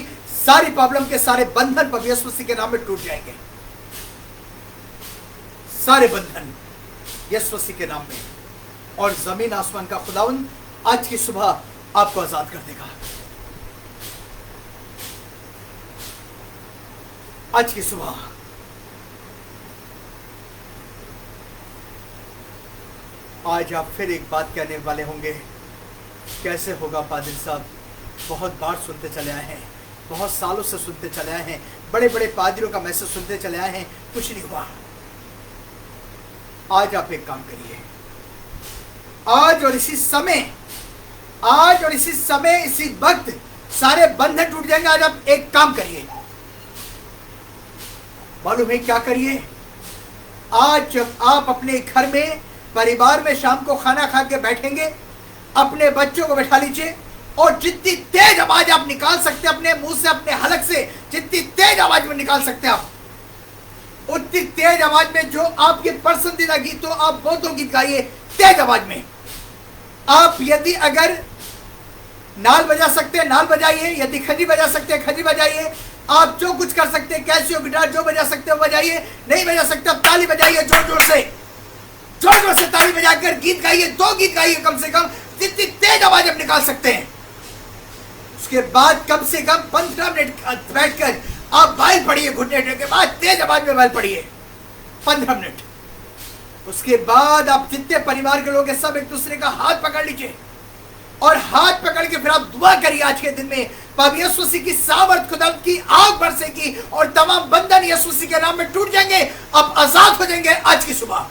सारी प्रॉब्लम के सारे बंधन प्रभु यीशु मसीह के नाम में टूट जाएंगे। सारे बंधन यीशु मसीह के नाम में। और जमीन आसमान का खुदावंद आज की सुबह आपको आजाद कर देगा। आज की सुबह आज आप फिर एक बात कहने वाले होंगे, कैसे होगा पादरी साहब? बहुत बार सुनते चले आए हैं, बहुत सालों से सुनते चले आए हैं, बड़े बड़े पादरियों का मैसेज सुनते चले आए हैं, कुछ नहीं हुआ। आज आप एक काम करिए, आज और इसी समय, आज और इसी समय, इसी वक्त सारे बंधन टूट जाएंगे। आज आप एक काम करिए, मालूम है क्या करिए? आज जब आप अपने घर में परिवार में शाम को खाना खा के बैठेंगे, अपने बच्चों को बैठा लीजिए और जितनी तेज आवाज आप निकाल सकते हैं अपने मुंह से, अपने हलक से, जितनी तेज आवाज में निकाल सकते हैं आप, उतनी तेज आवाज में जो आपके पसंदीदा गीत हो आप वो दो गीत गाइए तेज आवाज में। आप यदि अगर नाल बजा सकते हैं नाल बजाइए, यदि खजी बजा सकते हैं खजी बजाइए, आप जो कुछ कर सकते हैं, कैसियो गिटार जो बजा सकते हो बजाइए, नहीं बजा सकते आप ताली बजाइए, जोर जोर से, जोर जोर से ताली बजाकर गीत गाइए, दो गीत गाइए कम से कम, जितनी तेज आवाज आप निकाल सकते हैं। उसके बाद कम से कम 15 मिनट बैठकर आप बाइल पढ़िए, घुटने के बाद तेज आवाज में बाइल पढ़िए 15 मिनट। उसके बाद आप जितने परिवार के लोग हैं सब एक दूसरे का हाथ पकड़ लीजिए और हाथ पकड़ के फिर आप दुआ करिए आज के दिन में प्रभु यीशु मसीह की सामर्थ खुदा की आग बरसेगी और तमाम बंधन यीशु मसीह के नाम में टूट जाएंगे, आप आजाद हो जाएंगे आज की सुबह।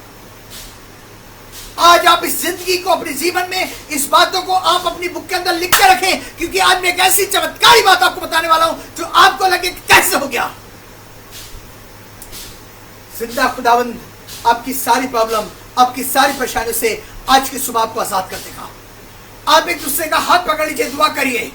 आज आप इस जिंदगी को, अपने जीवन में इस बातों को आप अपनी बुक के अंदर लिख के रखें, क्योंकि आज मैं एक ऐसी चमत्कारी बात आपको बताने वाला हूं जो आपको लगे कैसे हो गया। जिंदा खुदावंद आपकी सारी प्रॉब्लम, आपकी सारी परेशानियों से आज की सुबह आपको आजाद कर देगा। आप एक दूसरे का हाथ पकड़ लीजिए, दुआ करिए।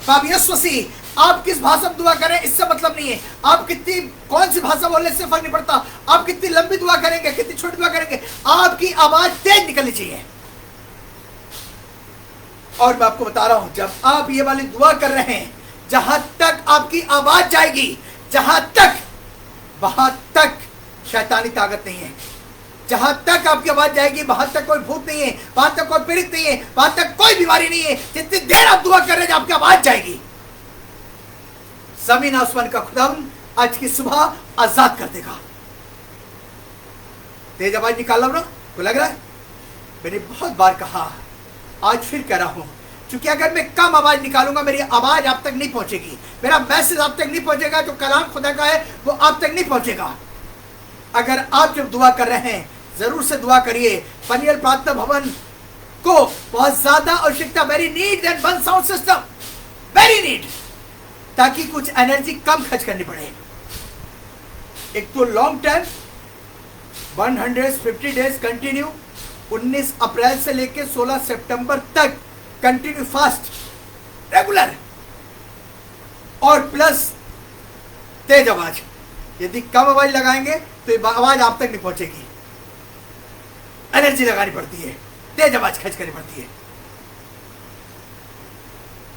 प्रभु यीशु मसीह, आप किस भाषा में दुआ करें इससे मतलब नहीं है, आप कितनी कौन सी भाषा बोलने से फर्क नहीं पड़ता, आप कितनी लंबी दुआ करेंगे, कितनी छोटी दुआ करेंगे, आपकी आवाज तेज निकलनी चाहिए। और मैं आपको बता रहा हूं, जब आप ये वाली दुआ कर रहे हैं, जहां तक आपकी आवाज जाएगी, जहां तक, वहां तक शैतानी ताकत नहीं है। जहां तक आपकी आवाज जाएगी वहां तक कोई भूत नहीं है, वहां तक कोई पीड़ित नहीं है, वहां तक कोई बीमारी नहीं है। जितनी देर आप दुआ कर रहे हैं आपकी आवाज जाएगी। जमीन आसमान का खुदावंद आज की सुबह आजाद कर देगा। तेज आवाज निकाल रहा हूं, को लग रहा है? मैंने बहुत बार कहा, आज फिर कह रहा हूं, क्योंकि अगर मैं कम आवाज निकालूंगा मेरी आवाज आप तक नहीं पहुंचेगी, मेरा मैसेज आप तक नहीं पहुंचेगा, जो कलाम खुदा का है वो आप तक नहीं पहुंचेगा। अगर आप जब दुआ कर रहे हैं जरूर से दुआ करिए। पनियल प्रार्थना भवन को बहुत ज्यादा आवश्यकता, very need then one sound system, very need, ताकि कुछ एनर्जी कम खर्च करनी पड़े। एक तो लॉन्ग टर्म 150 डेज कंटिन्यू, 19 अप्रैल से लेकर 16 सितंबर तक कंटिन्यू फास्ट रेगुलर, और प्लस तेज आवाज। यदि कम आवाज लगाएंगे तो आवाज आप तक नहीं पहुंचेगी, एनर्जी लगानी पड़ती है, तेज आवाज खर्च करनी पड़ती है।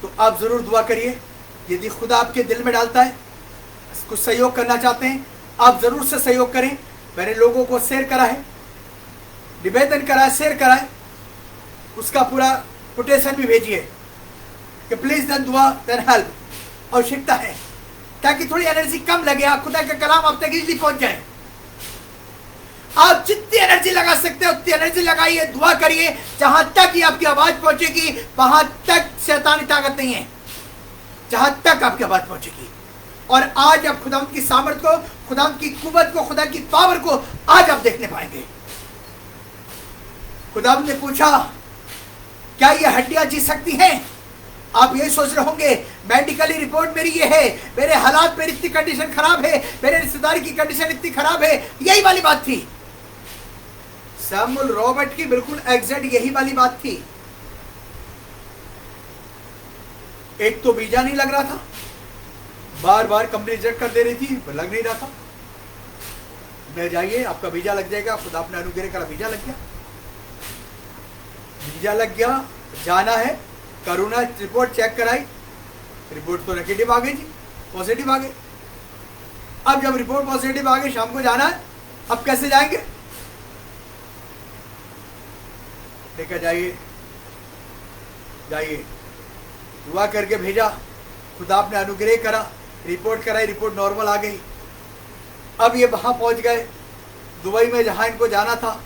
तो आप जरूर दुआ करिए। यदि खुदा आपके दिल में डालता है, कुछ सहयोग करना चाहते हैं, आप जरूर से सहयोग करें। मैंने लोगों को शेयर करा है, निवेदन करा है, शेयर करा है, उसका पूरा कोटेशन भी भेजिए कि प्लीज देन दुआ देन हेल्प, आवश्यकता है, ताकि थोड़ी एनर्जी कम लगे, आप खुदा का कलाम आप तक इजीली पहुंच जाए। आप जितनी एनर्जी लगा सकते हैं उतनी एनर्जी लगाइए, दुआ करिए। जहां तक ही आपकी आवाज पहुंचेगी वहां तक शैतानी ताकत नहीं है, जहां तक आपकी आवाज पहुंचेगी। और आज आप खुदा की सामर्थ को, खुदा की कुव्वत को, खुदा की पावर को आज आप देखने पाएंगे। खुदा ने पूछा क्या ये हड्डियां जी सकती हैं? आप यही सोच रहे होंगे मेडिकली रिपोर्ट मेरी ये है, मेरे हालात, मेरी इतनी कंडीशन खराब है, मेरे रिश्तेदार की कंडीशन इतनी खराब है, यही वाली बात थी। सैमुअल रॉबर्ट की बिल्कुल एग्जैक्ट यही वाली बात थी। एक तो वीजा नहीं लग रहा था, बार बार कंपनी रिजेक्ट कर दे रही थी, लग नहीं रहा था। मैं जाइए आपका वीजा लग जाएगा, खुदा अपने अनुग्रह का वीजा लग गया, वीजा लग गया, जाना है, कोरोना रिपोर्ट चेक कराई, रिपोर्ट तो नेगेटिव आ गई जी। पॉजिटिव आ गई। अब जब रिपोर्ट पॉजिटिव आ गई, शाम को जाना है, अब कैसे जाएंगे? लेकर जाइए, जाइए, दुआ करके भेजा, खुदा आपने अनुग्रह करा, रिपोर्ट कराई, रिपोर्ट नॉर्मल आ गई। अब ये वहां पहुंच गए, दुबई में जहां इनको जाना था।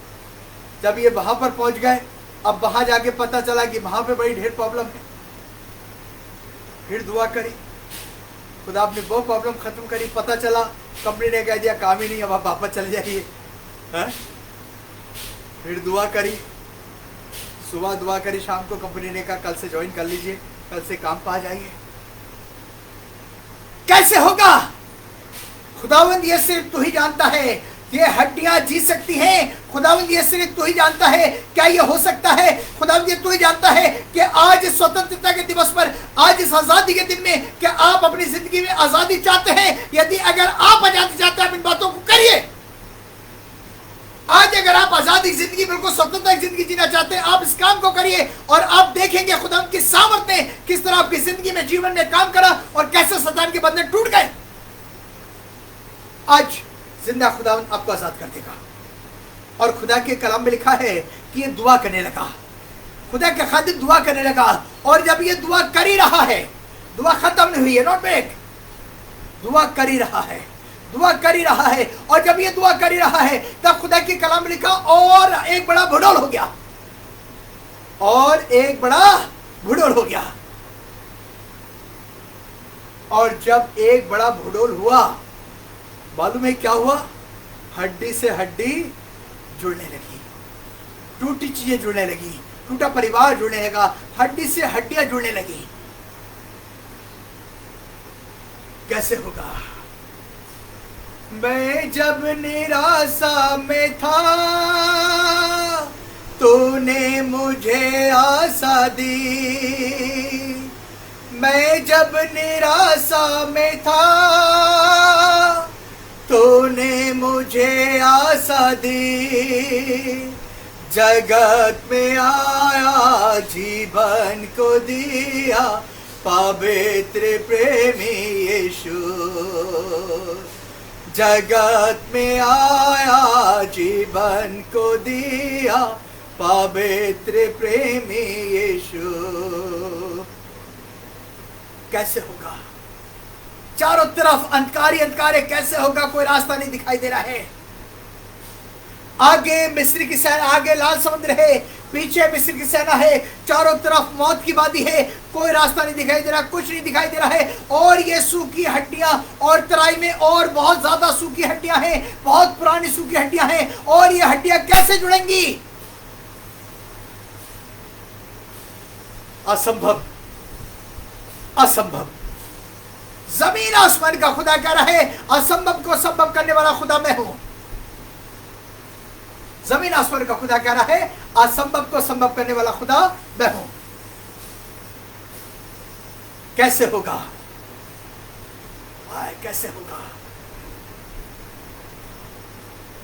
जब ये वहां पर पहुंच गए, अब वहां जाके पता चला कि वहां पे बड़ी ढेर प्रॉब्लम है। फिर दुआ करी, खुदा आपने वो प्रॉब्लम खत्म करी। पता चला कंपनी ने कह दिया काम ही नहीं, अब आप वापस चले जाइए। फिर दुआ करी, सुबह दुआ करी, शाम को कंपनी ने कहा कल से ज्वाइन कर लीजिए, कल से काम पा जाइए। कैसे होगा? खुदावंद ये सिर्फ तू ही जानता है। ये हड्डियां जी सकती हैं, खुदावंद ये सिर्फ तू ही जानता है। क्या ये हो सकता है? खुदावंद ये तू ही जानता है कि आज स्वतंत्रता के दिवस पर, आज इस आजादी के दिन में, क्या आप अपनी जिंदगी में आजादी चाहते हैं? यदि अगर आप आजादी चाहते हैं, इन बातों को करिए। आज अगर आप आजादी जिंदगी, बिल्कुल स्वतंत्रता की जिंदगी जीना चाहते हैं, आप इस काम को करिए और आप देखेंगे खुदावंद की सामर्थ ने किस तरह आपकी जिंदगी में, जीवन में काम करा और कैसे शैतान के बंधन टूट गए। आज जिंदा खुदावंद आपको आजाद कर देगा। और खुदा के कलाम में लिखा है कि ये दुआ करने लगा, खुदा के खातिर दुआ करने लगा। और जब ये दुआ कर ही रहा है, दुआ खत्म नहीं हुई है, नॉट ब्रेक, दुआ कर ही रहा है, दुआ कर ही रहा है। और जब ये दुआ कर ही रहा है, तब खुदा के कलाम में लिखा और एक बड़ा भूडोल हो गया, और एक बड़ा भूडोल हो गया। और जब एक बड़ा भूडोल हुआ, मालूम है क्या हुआ? हड्डी से हड्डी जुड़ने लगी, टूटी चीजें जुड़ने लगी, टूटा परिवार जुड़ने लगा, हड्डी से हड्डियां जुड़ने लगी। कैसे होगा? मैं जब निराशा में था, तूने मुझे आशा दी। मैं जब निराशा में था, तूने मुझे आशा दी। जगत में आया, जीवन को दिया, पवित्र प्रेमी यीशु। जगत में आया, जीवन को दिया, पवित्र प्रेमी यीशु। कैसे होगा? चारों तरफ अंधकार ही अंधकार है, कैसे होगा? कोई रास्ता नहीं दिखाई दे रहा है। आगे मिस्र की सेना, आगे लाल समुद्र है, पीछे मिस्र की सेना है, चारों तरफ मौत की वादी है, कोई रास्ता नहीं दिखाई दे रहा, कुछ नहीं दिखाई दे रहा है। और ये सूखी हड्डियां, और तराई में और बहुत ज्यादा सूखी हड्डियां हैं, बहुत पुरानी सूखी हड्डियां हैं। और ये हड्डियां कैसे जुड़ेंगी? असंभव, असंभव। जमीन आसमान का खुदा कह रहा है, असंभव को संभव करने वाला खुदा मैं हूं। जमीन आसमान का खुदा कह रहा है, असंभव को संभव करने वाला खुदा मैं हूं। कैसे होगा? कैसे होगा?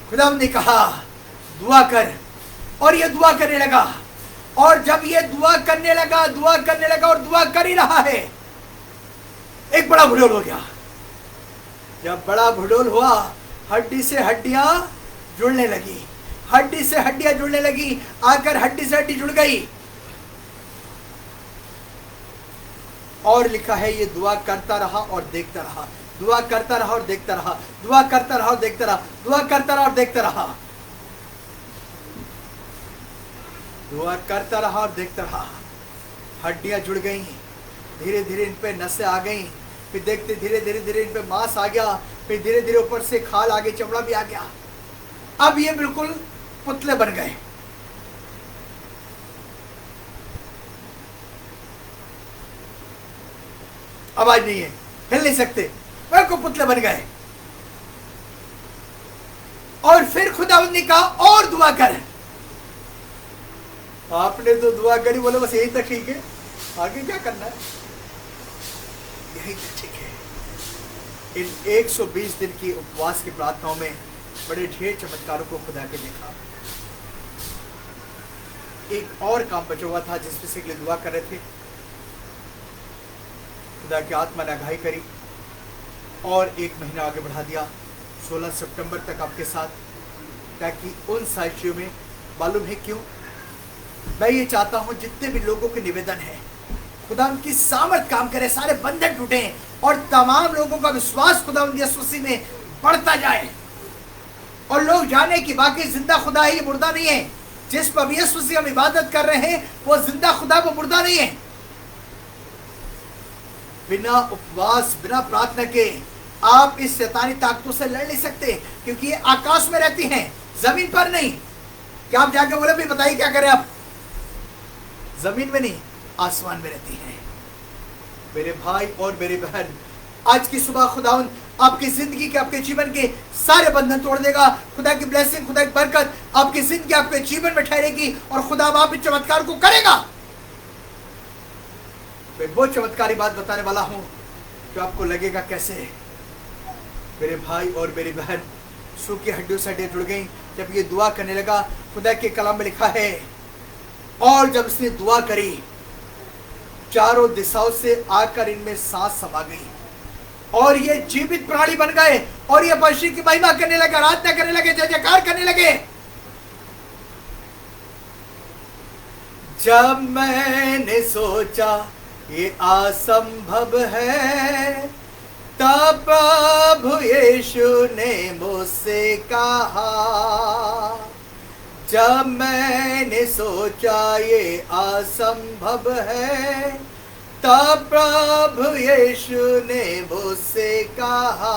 खुदा ने कहा दुआ कर, और ये दुआ करने लगा। और जब ये दुआ करने लगा, दुआ करने लगा और दुआ कर ही रहा है, एक बड़ा भूडोल हो गया। जब बड़ा भूडोल हुआ, हड्डी से हड्डियां जुड़ने लगी, हड्डी से हड्डियां जुड़ने लगी, आकर हड्डी से हड्डी जुड़ गई। और लिखा है ये दुआ करता रहा और देखता रहा, दुआ करता रहा और देखता रहा, दुआ करता रहा और देखता रहा, दुआ करता रहा और देखता रहा, दुआ करता रहा और देखता रहा। हड्डियां जुड़ गई, धीरे धीरे इन पे नसें आ गई, फिर देखते धीरे धीरे धीरे इन पे मांस आ गया, फिर धीरे धीरे ऊपर से खाल आ गई, चमड़ा भी आ गया। अब ये बिल्कुल पुतले बन गए। आवाज नहीं है, हिल नहीं सकते, बिल्कुल पुतले बन गए। और फिर खुदावंद ने कहा और दुआ कर। आपने तो दुआ करी, बोले बस यही तक ठीक है, आगे क्या करना है? यही तक ठीक है। इन 120 दिन की उपवास की प्रार्थनाओं में बड़े ढेर चमत्कारों को खुदा के देखा। एक और काम बचा हुआ था जिसमें से दुआ कर रहे थे। खुदा की आत्मा ने आगाही करी और 1 महीना आगे बढ़ा दिया 16 सितंबर तक आपके साथ, ताकि उन साक्षियों में मालूम है क्यों मैं ये चाहता हूँ जितने भी लोगों के निवेदन है खुदा उनकी सामर्थ काम करे, सारे बंधन टूटे और तमाम लोगों का विश्वास खुदा यीशु मसीह में बढ़ता जाए और लोग जाने कि वाकई जिंदा खुदा है, ये मुर्दा नहीं है। जिस पर यीशु मसीह हम इबादत कर रहे हैं वो जिंदा खुदा, वो मुर्दा नहीं है। बिना उपवास बिना प्रार्थना के आप इस शैतानी ताकतों से लड़ नहीं सकते, क्योंकि ये आकाश में रहती हैं, जमीन पर नहीं। क्या आप जाके बोले भाई बताइए क्या करें आप? जमीन में नहीं, आसमान में रहती हैं। मेरे भाई और मेरी बहन, आज की सुबह खुदावन आपकी जिंदगी के, आपके जीवन के सारे बंधन तोड़ देगा। खुदा की ब्लेसिंग, खुदा की बरकत आपकी जिंदगी, आपके जीवन में ठहरेगी और खुदा आप इस चमत्कार को करेगा। मैं वो चमत्कारी बात बताने वाला हूं जो आपको लगेगा कैसे। मेरे भाई और मेरी बहन, सूखी हड्डियों से हड्डियां जुड़ गई जब ये दुआ करने लगा। खुदा के कलाम में लिखा है, और जब इसने दुआ करी चारों दिशाओं से आकर इनमें सांस समा गई और ये जीवित प्राणी बन गए और ये परमेश्वर की महिमा करने लगे, आराधना करने लगे, जय जयकार करने लगे। जब मैंने सोचा ये असंभव है, तब प्रभु यीशु ने मुझसे कहा। जब मैंने सोचा ये असंभव है, तब प्रभु यीशु ने मुझसे कहा।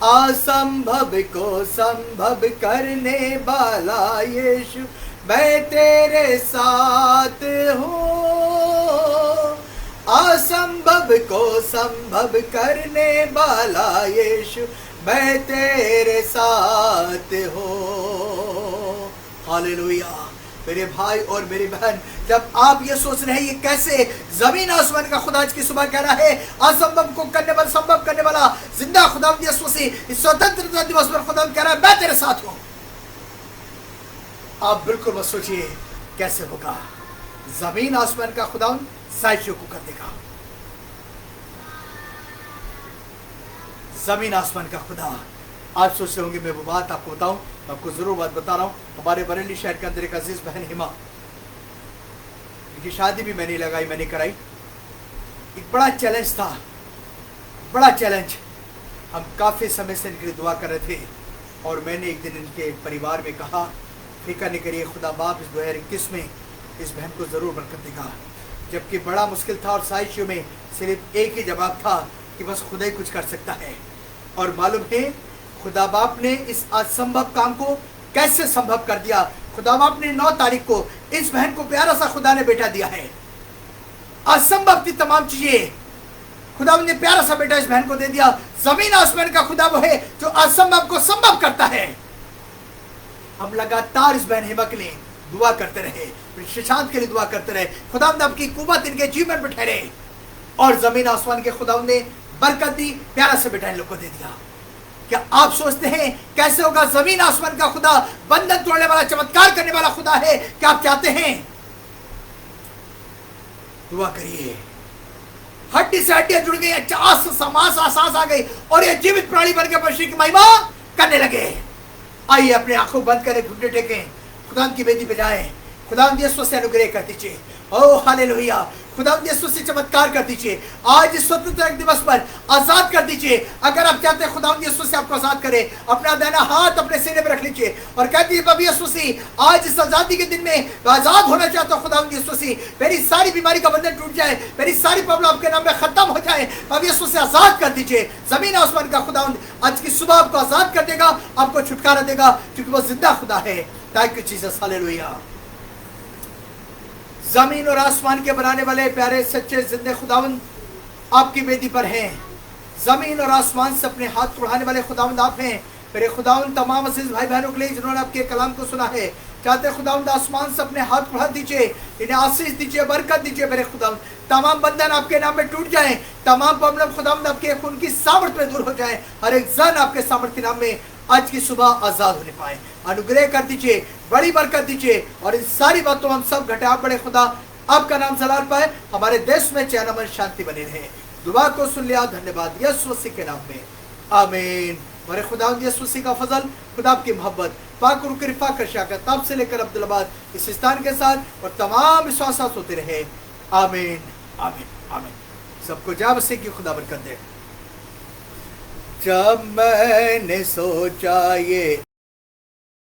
असंभव को संभव करने वाला यीशु, मैं तेरे साथ हूँ। असंभव को संभव करने वाला यीशु, मैं तेरे साथ हूँ। हालेलुया। मेरे भाई और मेरी बहन, जब आप ये सोच रहे हैं ये कैसे, जमीन आसमान का खुदा आज की सुबह कह रहा है, असंभव को करने वाला, संभव करने वाला जिंदा खुदा यीशु मसीह इस स्वतंत्रता दिवस पर खुदा कह रहा है मैं तेरे साथ हूँ। आप बिल्कुल मत सोचिए कैसे होगा। जमीन आसमान का खुदा साक्षियों को कर देगा। जमीन आसमान का खुदा। आप सोच रहे होंगे मैं वो बात आपको बताऊं, आपको जरूर बात बता रहा हूं। हमारे बरेली शहर के अंदर एक अजीज बहन हिमा, इनकी शादी भी मैंने लगाई, मैंने कराई। एक बड़ा चैलेंज था, बड़ा चैलेंज। हम काफी समय से इनके लिए दुआ कर रहे थे और मैंने एक दिन इनके परिवार में कहा, फिक्र नहीं करिए, खुदा बाप इस 2021 में इस बहन को जरूर बरकत देगा। जबकि बड़ा मुश्किल था और साइशियों में सिर्फ एक ही जवाब था कि बस खुदा ही कुछ कर सकता है। और मालूम है खुदा बाप ने इस असंभव काम को कैसे संभव कर दिया। खुदा बाप ने 9 तारीख को इस बहन को प्यारा सा खुदा ने बेटा दिया है। असंभव थी तमाम चीजें, खुदा ने प्यारा सा बेटा इस बहन को दे दिया। जमीन आसमान का खुदा वो है जो असंभव को संभव करता है। हम लगातार इस बहन हिमा के लिए दुआ करते रहे, शशांत के लिए दुआ करते रहे। खुदा ने आपकी कुव्वत इनके जीवन में ठहरे और जमीन आसमान के खुदा ने बरकत दी, प्यारा से बेटा इन लोग को दे दिया। क्या आप सोचते हैं कैसे होगा? जमीन आसमान का खुदा बंधन तोड़ने वाला, चमत्कार करने वाला खुदा है। क्या आप चाहते हैं? दुआ करिए। हड्डी से हड्डियां जुड़ गई, सांस आ गई और ये जीवित प्राणी बन के परमेश्वर की महिमा करने लगे। आइए अपने आंखों बंद करें, घुटने टेकें, खुदा की बेदी पे जाएं। खुदा यीशु से अनुग्रह कर दीजिए। ओ हालेलुया। खुदा यीशु से चमत्कार कर दीजिए। आज इस स्वतंत्रता दिवस पर आजाद कर दीजिए। अगर आप चाहते हैं खुदा यीशु से आपको आजाद करे, अपना दाहिना हाथ अपने सीने पे रख लीजिए और कहती है बाबा यीशु से आज इस आजादी के दिन में आजाद होना चाहता हूँ। खुदा यीशु से मेरी सारी बीमारी का बंधन टूट जाए, मेरी सारी प्रॉब्लम आपके नाम में खत्म हो जाए। बाबा यीशु से आजाद कर दीजिए। जमीन आसमान का खुदा आज की सुबह आपको आजाद कर देगा, आपको छुटकारा देगा, क्योंकि वो जिंदा खुदा है। Thank you Jesus, hallelujah. जमीन और आसमान के बनाने वाले प्यारे सच्चे जिंदे खुदावंद आपकी वेदी पर हैं। जमीन और आसमान से अपने हाथ उठाने वाले खुदावंद आप हैं। मेरे खुदावंद तमाम अजीज भाई बहनों के लिए जिन्होंने आपके कलाम को सुना है, चाहते खुदावंद आसमान से अपने हाथ उठा दीजिए, इन्हें आशीष दीजिए, बरकत दीजिए। मेरे खुदावंद तमाम बंधन आपके नाम में टूट जाए, तमाम प्रॉब्लम खुदावंद आपके खून की सामर्थ्य में दूर हो जाए। हर एक जन आपके सामर्थ्य नाम में आज की सुबह आजाद होने पाए। अनुग्रह कर दीजिए, बड़ी बरकत दीजिए और इन सारी बातों हम सब घटे आप बड़े खुदा आपका नाम जलाल पाए। हमारे देश में चैन अमन शांति बने रहे। दुआ को सुन लिया, धन्यवाद यीशु मसीह के नाम में, आमीन। हमारे खुदा यीशु मसीह का फजल, खुदा की मोहब्बत, पाक और कृपा का शाका तब से लेकर अब्दुल्लाबाद इस स्थान के साथ और तमाम विश्वास होते रहे, आमीन आमीन आमीन। सबको जा मसीह की खुदा बरकत दे। जब मैंने सोचा ये